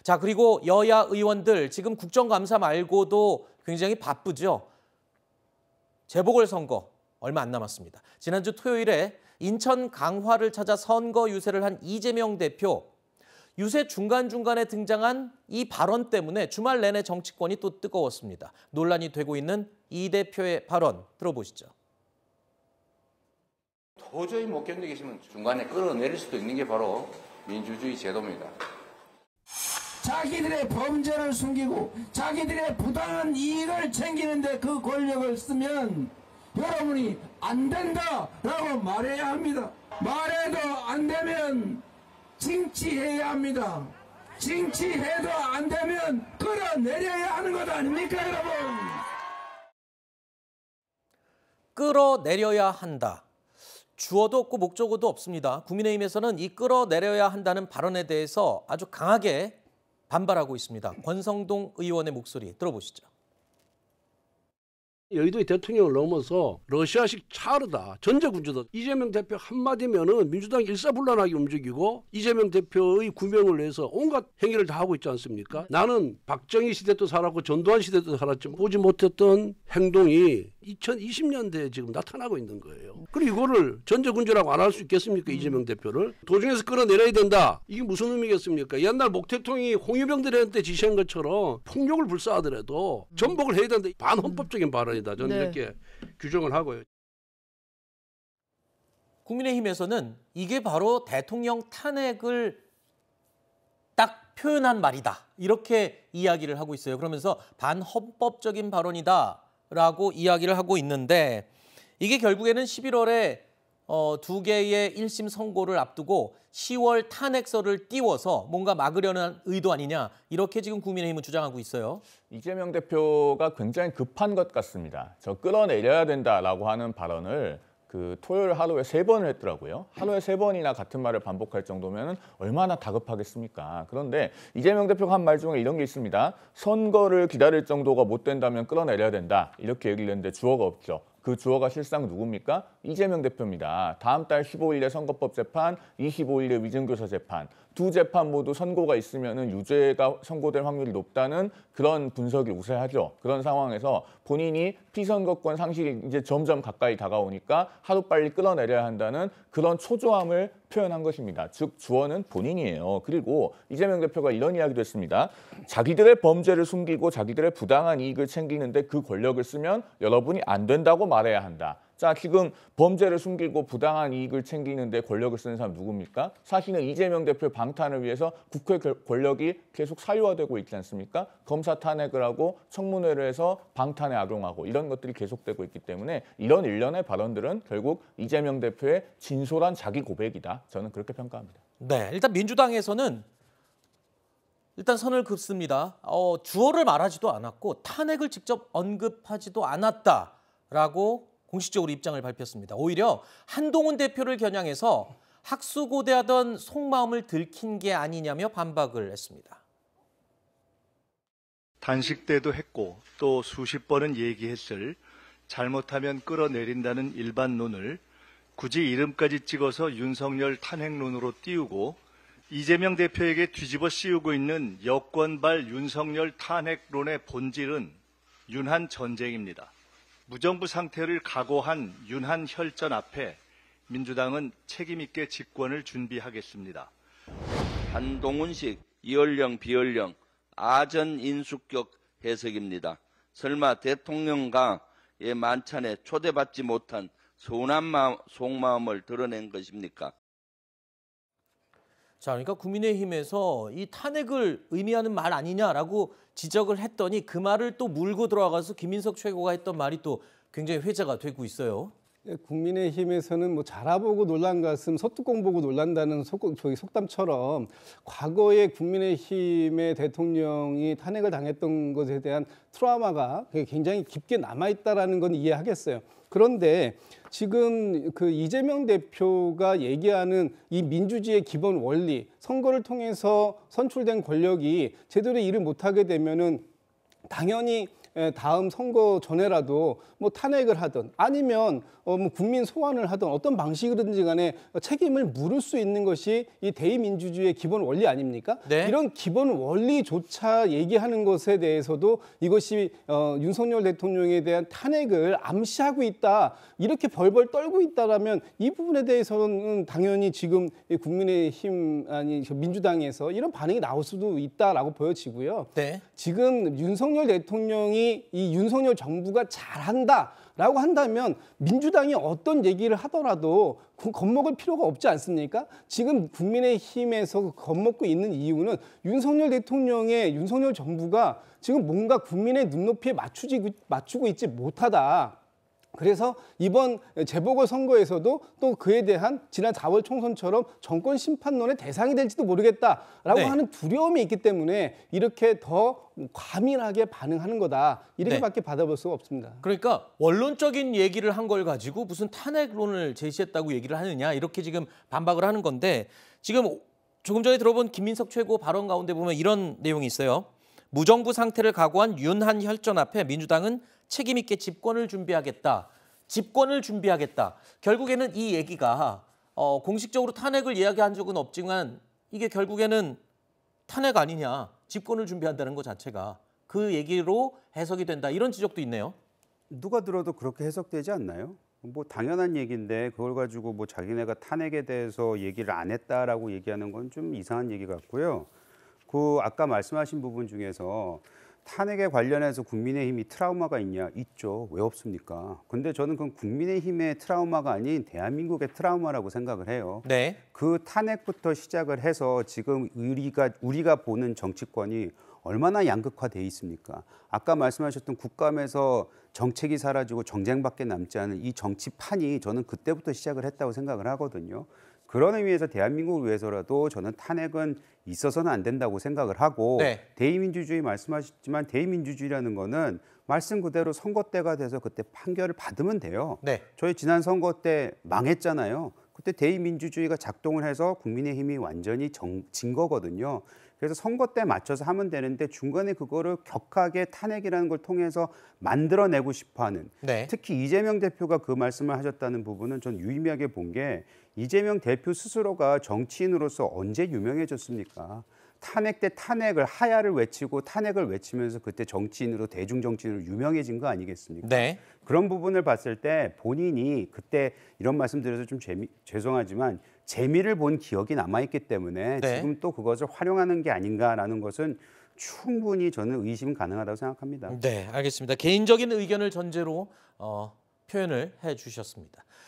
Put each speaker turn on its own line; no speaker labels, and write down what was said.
자, 그리고 여야 의원들 지금 국정감사 말고도 굉장히 바쁘죠. 재보궐선거 얼마 안 남았습니다. 지난주 토요일에 인천 강화를 찾아 선거 유세를 한 이재명 대표. 유세 중간중간에 등장한 이 발언 때문에 주말 내내 정치권이 또 뜨거웠습니다. 논란이 되고 있는 이 대표의 발언 들어보시죠.
도저히 못 견디겠으면 중간에 끌어내릴 수도 있는 게 바로 민주주의 제도입니다.
자기들의 범죄를 숨기고 자기들의 부당한 이익을 챙기는데 그 권력을 쓰면 여러분이 안 된다라고 말해야 합니다. 말해도 안 되면 징치해야 합니다. 징치해도 안 되면 끌어내려야 하는 것 아닙니까, 여러분?
끌어내려야 한다. 주어도 없고 목적어도 없습니다. 국민의힘에서는 이 끌어내려야 한다는 발언에 대해서 아주 강하게 반발하고 있습니다. 권성동 의원의 목소리 들어보시죠.
여의도의 대통령을 넘어서 러시아식 차르다, 전제군주다. 이재명 대표 한마디면은 민주당이 일사불란하게 움직이고 이재명 대표의 구명을 위해서 온갖 행위를 다 하고 있지 않습니까? 나는 박정희 시대도 살았고 전두환 시대도 살았지만 보지 못했던 행동이 2020년대에 지금 나타나고 있는 거예요. 그리고 이거를 전제군주라고 안 할 수 있겠습니까? 이재명 대표를. 도중에서 끌어내려야 된다. 이게 무슨 의미겠습니까? 옛날 목 대통령이 홍위병들한테 지시한 것처럼 폭력을 불사하더라도 전복을 해야 된다. 반헌법적인 발언이다. 저는 이렇게 규정을 하고요.
국민의힘에서는 이게 바로 대통령 탄핵을 딱 표현한 말이다. 이렇게 이야기를 하고 있어요. 그러면서 반헌법적인 발언이다라고 이야기를 하고 있는데 이게 결국에는 11월에 두 개의 1심 선고를 앞두고 10월 탄핵서를 띄워서 뭔가 막으려는 의도 아니냐 이렇게 지금 국민의힘은 주장하고 있어요.
이재명 대표가 굉장히 급한 것 같습니다. 저 끌어내려야 된다라고 하는 발언을 토요일 하루에 3번을 했더라고요. 하루에 3번이나 같은 말을 반복할 정도면 얼마나 다급하겠습니까? 그런데 이재명 대표가 한 말 중에 이런 게 있습니다. 선거를 기다릴 정도가 못 된다면 끌어내려야 된다. 이렇게 얘기를 했는데 주어가 없죠. 그 주어가 실상 누굽니까? 이재명 대표입니다. 다음 달 15일에 선거법 재판, 25일에 위증교사 재판. 두 재판 모두 선고가 있으면 유죄가 선고될 확률이 높다는 그런 분석이 우세하죠. 그런 상황에서 본인이 피선거권 상실이 이제 점점 가까이 다가오니까 하루빨리 끌어내려야 한다는 그런 초조함을 표현한 것입니다. 즉 주어는 본인이에요. 그리고 이재명 대표가 이런 이야기도 했습니다. 자기들의 범죄를 숨기고 자기들의 부당한 이익을 챙기는데 그 권력을 쓰면 여러분이 안 된다고 말해야 한다. 자, 지금 범죄를 숨기고 부당한 이익을 챙기는데 권력을 쓰는 사람 누굽니까? 사실은 이재명 대표의 방탄을 위해서 국회 권력이 계속 사유화되고 있지 않습니까? 검사 탄핵을 하고 청문회를 해서 방탄에 악용하고 이런 것들이 계속되고 있기 때문에 이런 일련의 발언들은 결국 이재명 대표의 진솔한 자기 고백이다. 저는 그렇게 평가합니다.
네, 일단 민주당에서는 일단 선을 긋습니다. 주어를 말하지도 않았고 탄핵을 직접 언급하지도 않았다라고 공식적으로 입장을 밝혔습니다. 오히려 한동훈 대표를 겨냥해서 학수고대하던 속마음을 들킨 게 아니냐며 반박을 했습니다.
단식 때도 했고 또 수십 번은 얘기했을 잘못하면 끌어내린다는 일반론을 굳이 이름까지 찍어서 윤석열 탄핵론으로 띄우고 이재명 대표에게 뒤집어 씌우고 있는 여권발 윤석열 탄핵론의 본질은 윤한 전쟁입니다. 무정부 상태를 각오한 윤한 혈전 앞에 민주당은 책임 있게 집권을 준비하겠습니다.
한동훈식 이언령 비언령 아전 인수격 해석입니다. 설마 대통령과의 만찬에 초대받지 못한 서운한 속마음을 드러낸 것입니까?
자, 그러니까 국민의힘에서 이 탄핵을 의미하는 말 아니냐라고 지적을 했더니 그 말을 또 물고 들어가서 김인석 최고가 했던 말이 또 굉장히 회자가 되고 있어요.
국민의힘에서는 뭐 자라보고 놀란 가슴 소뚜껑 보고 놀란다는 속담처럼 과거에 국민의힘의 대통령이 탄핵을 당했던 것에 대한 트라우마가 굉장히 깊게 남아있다는 건 이해하겠어요. 그런데 지금 그 이재명 대표가 얘기하는 이 민주주의의 기본 원리, 선거를 통해서 선출된 권력이 제대로 일을 못하게 되면은 당연히 다음 선거 전에라도 뭐 탄핵을 하든 아니면 뭐 국민 소환을 하든 어떤 방식이든지 간에 책임을 물을 수 있는 것이 이 대의민주주의의 기본 원리 아닙니까?
네.
이런 기본 원리조차 얘기하는 것에 대해서도 이것이 윤석열 대통령에 대한 탄핵을 암시하고 있다, 이렇게 벌벌 떨고 있다라면 이 부분에 대해서는 당연히 지금 국민의힘 아니 민주당에서 이런 반응이 나올 수도 있다라고 보여지고요.
네.
지금 윤석열 대통령이 이 윤석열 정부가 잘한다라고 한다면 민주당이 어떤 얘기를 하더라도 겁먹을 필요가 없지 않습니까? 지금 국민의힘에서 겁먹고 있는 이유는 윤석열 대통령의 윤석열 정부가 지금 뭔가 국민의 눈높이에 맞추고 있지 못하다. 그래서 이번 재보궐선거에서도 또 그에 대한 지난 4월 총선처럼 정권 심판론의 대상이 될지도 모르겠다라고
네.
하는 두려움이 있기 때문에 이렇게 더 과민하게 반응하는 거다, 이렇게밖에 받아볼 수가 없습니다.
그러니까 원론적인 얘기를 한 걸 가지고 무슨 탄핵론을 제시했다고 얘기를 하느냐, 이렇게 지금 반박을 하는 건데, 지금 조금 전에 들어본 김민석 최고 발언 가운데 보면 이런 내용이 있어요. 무정부 상태를 각오한 윤한 혈전 앞에 민주당은 책임 있게 집권을 준비하겠다. 집권을 준비하겠다. 결국에는 이 얘기가 공식적으로 탄핵을 이야기한 적은 없지만 이게 결국에는 탄핵 아니냐. 집권을 준비한다는 것 자체가 그 얘기로 해석이 된다. 이런 지적도 있네요.
누가 들어도 그렇게 해석되지 않나요? 뭐 당연한 얘기인데 그걸 가지고 뭐 자기네가 탄핵에 대해서 얘기를 안 했다라고 얘기하는 건 좀 이상한 얘기 같고요. 그 아까 말씀하신 부분 중에서 탄핵에 관련해서 국민의힘이 트라우마가 있냐? 있죠. 왜 없습니까? 근데 저는 그건 국민의힘의 트라우마가 아닌 대한민국의 트라우마라고 생각을 해요.
네.
그 탄핵부터 시작을 해서 지금 우리가 보는 정치권이 얼마나 양극화돼 있습니까? 아까 말씀하셨던 국감에서 정책이 사라지고 정쟁밖에 남지 않은 이 정치판이 저는 그때부터 시작을 했다고 생각을 하거든요. 그런 의미에서 대한민국을 위해서라도 저는 탄핵은 있어서는 안 된다고 생각을 하고,
네.
대의민주주의 말씀하셨지만 대의민주주의라는 거는 말씀 그대로 선거 때가 돼서 그때 판결을 받으면 돼요.
네.
저희 지난 선거 때 망했잖아요. 그때 대의민주주의가 작동을 해서 국민의힘이 완전히 진 거거든요. 그래서 선거 때 맞춰서 하면 되는데 중간에 그거를 격하게 탄핵이라는 걸 통해서 만들어내고 싶어하는,
네.
특히 이재명 대표가 그 말씀을 하셨다는 부분은 전 유의미하게 본 게, 이재명 대표 스스로가 정치인으로서 언제 유명해졌습니까? 탄핵 때 탄핵을 하야를 외치고 탄핵을 외치면서 그때 정치인으로, 대중 정치인으로 유명해진 거 아니겠습니까?
네.
그런 부분을 봤을 때 본인이 그때 이런 말씀 드려서 좀 죄송하지만 재미를 본 기억이 남아있기 때문에
네.
지금 또 그것을 활용하는 게 아닌가라는 것은 충분히 저는 의심 가능하다고 생각합니다.
네, 알겠습니다. 개인적인 의견을 전제로 표현을 해주셨습니다.